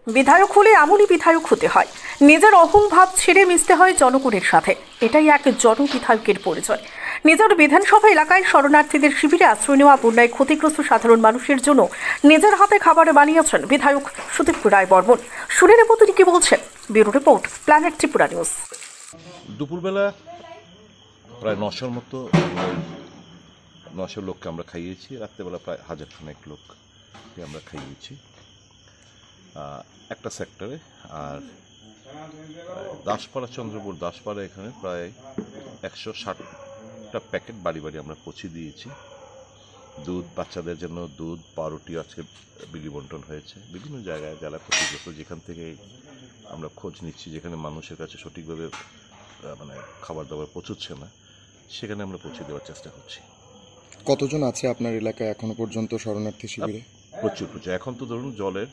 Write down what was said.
বিধায়ক হলে এমনই বিধায়ক হতে হয়, নিজের অহংভাব ছেড়ে মিশতে হয় জনগণের সাথে। এটাই এক জনবিধায়কের পরিচয়। নিজের বিধানসভা এলাকায় শরণার্থীদের শিবিরে আশ্রয় নেওয়া, বন্যায় ক্ষতিগ্রস্ত সাধারণ মানুষের জন্য নিজের হাতে খাবার বানিয়েছেন বিধায়ক সুদীপ রায় বর্মন। শুনে নেব তিনি কি বলছেন। Bureau report, planet Tripura news. দুপুরবেলা প্রায় 900-র মতো 900 লোককে আমরা খাইয়েছি। রাত্রেবেলা প্রায় 1000 খানেক লোককে আমরা খাইয়েছি একটা সেক্টরে। আর দাসপাড়া, চন্দ্রপুর দাসপাড়া, এখানে প্রায় 160টা প্যাকেট বাড়ি বাড়ি আমরা পৌঁছে দিয়েছি। দুধ, বাচ্চাদের জন্য দুধ, পাউরুটি আজকে বিলি বন্টন হয়েছে বিভিন্ন জায়গায় যারা ক্ষতিগ্রস্ত, যেখান থেকে আমরা খোঁজ নিচ্ছি, যেখানে মানুষের কাছে সঠিকভাবে খাবার দাবার পৌঁছচ্ছে না, সেখানে আমরা পৌঁছে দেওয়ার চেষ্টা করছি। কতজন আছে আপনার এলাকায় এখনো পর্যন্ত শরণার্থী শিবিরে? প্রচুর। এখন তো ধরুন জলের